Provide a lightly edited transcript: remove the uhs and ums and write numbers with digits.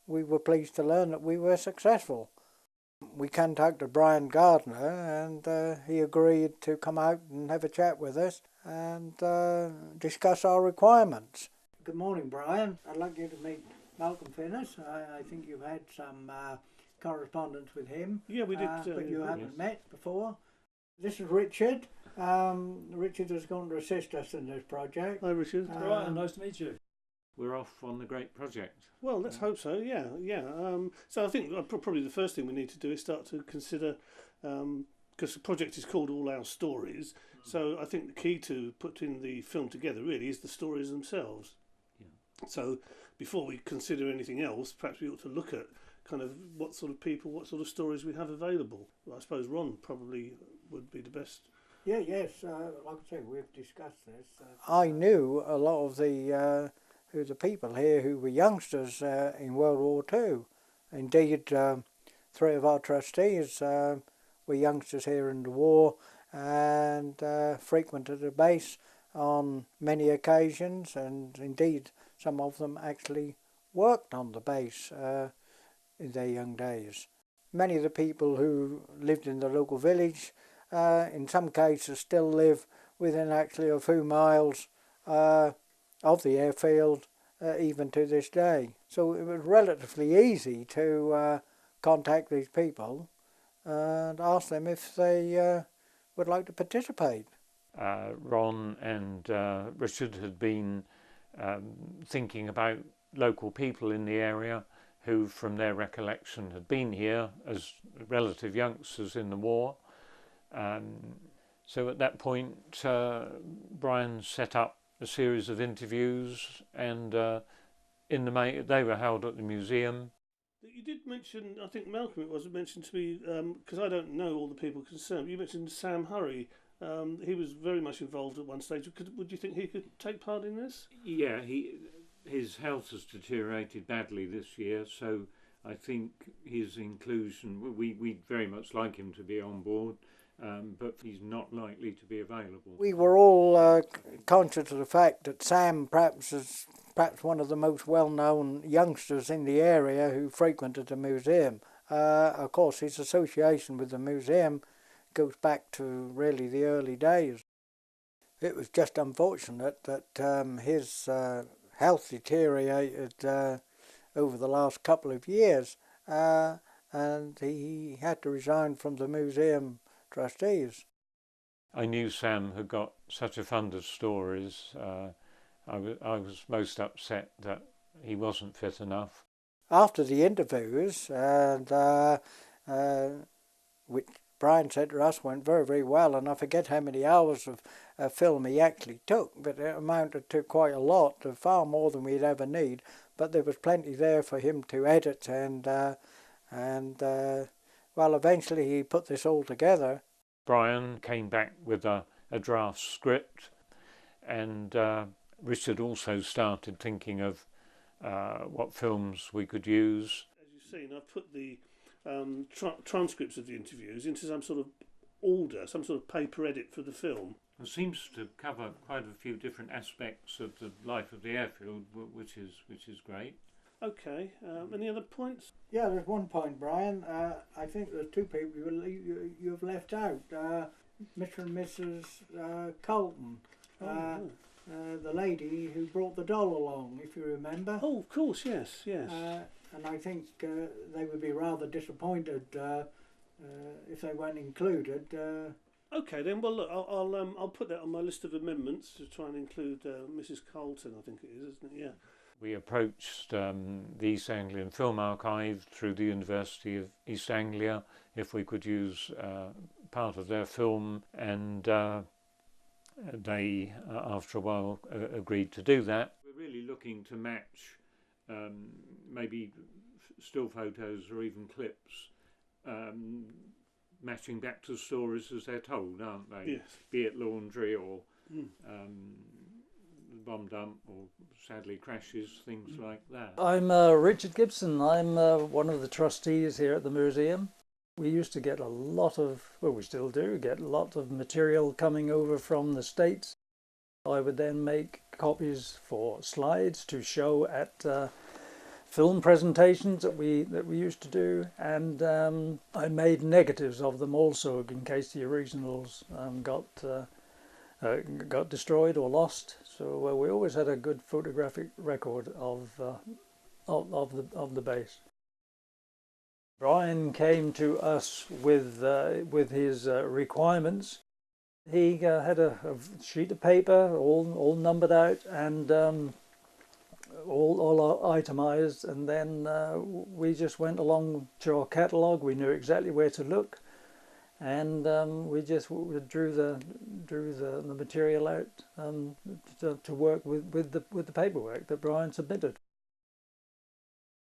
we were pleased to learn that we were successful. We contacted Brian Gardner and he agreed to come out and have a chat with us and discuss our requirements. Good morning, Brian. I'd like you to meet Malcolm Finnis. I think you've had some correspondence with him. Yeah, we did. But you haven't met before. This is Richard. Richard is going to assist us in this project. Hi, Richard. Brian, nice to meet you. We're off on the great project. Well, let's hope so. Yeah. So I think probably the first thing we need to do is start to consider, because the project is called All Our Stories. So I think the key to putting the film together really is the stories themselves. Yeah. So before we consider anything else, perhaps we ought to look at kind of what sort of people, what sort of stories we have available. Well, I suppose Ron probably would be the best. Yes. Like I say, we've discussed this. I knew a lot of the people here who were youngsters in World War II. Indeed, 3 of our trustees were youngsters here in the war and frequented the base on many occasions, and indeed some of them actually worked on the base in their young days. Many of the people who lived in the local village in some cases still live within actually a few miles of the airfield even to this day. So it was relatively easy to contact these people and ask them if they would like to participate. Ron and Richard had been thinking about local people in the area who, from their recollection, had been here as relative youngsters in the war. So at that point, Brian set up a series of interviews, and they were held at the museum. You did mention, I think Malcolm it was mentioned to me, because I don't know all the people concerned. You mentioned Sam Hurry. He was very much involved at one stage. Would you think he could take part in this? Yeah, his health has deteriorated badly this year, so I think his inclusion, we'd very much like him to be on board, but he's not likely to be available. We were all conscious of the fact that Sam is perhaps one of the most well-known youngsters in the area who frequented the museum. Of course, his association with the museum goes back to really the early days. It was just unfortunate that his health deteriorated over the last couple of years, and he had to resign from the museum trustees. I knew Sam had got such a fund of stories. I was most upset that he wasn't fit enough. After the interviews, which Brian said to us went very, very well, and I forget how many hours of film he actually took, but it amounted to quite a lot, far more than we'd ever need. But there was plenty there for him to edit, and eventually he put this all together. Brian came back with a draft script, and Richard also started thinking of what films we could use. As you've seen, I've put the transcripts of the interviews into some sort of order, some sort of paper edit for the film. It seems to cover quite a few different aspects of the life of the airfield, which is great. Okay, any other points? Yeah, there's one point, Brian. I think there's 2 people you've left out. Mr. and Mrs. Colton. The lady who brought the doll along, if you remember. Oh, of course, yes. And I think they would be rather disappointed if they weren't included. Okay, then. Well, look, I'll put that on my list of amendments to try and include Mrs. Colton. I think it is, isn't it? Yeah. We approached the East Anglian Film Archive through the University of East Anglia if we could use part of their film, and they, after a while, agreed to do that. We're really looking to match maybe still photos or even clips, matching back to the stories as they're told, aren't they? Yes. Be it laundry or bomb dump or sadly crashes, things like that. I'm Richard Gibson. I'm one of the trustees here at the museum. We used to get a lot of, well, we still do, get a lot of material coming over from the States. I would then make copies for slides to show at film presentations that we used to do, and I made negatives of them also in case the originals got destroyed or lost. So we always had a good photographic record of the base. Brian came to us with his requirements. He had a sheet of paper all numbered out and all itemized, and then we just went along to our catalogue. We knew exactly where to look, and we just drew the material out to work with the paperwork that Brian submitted.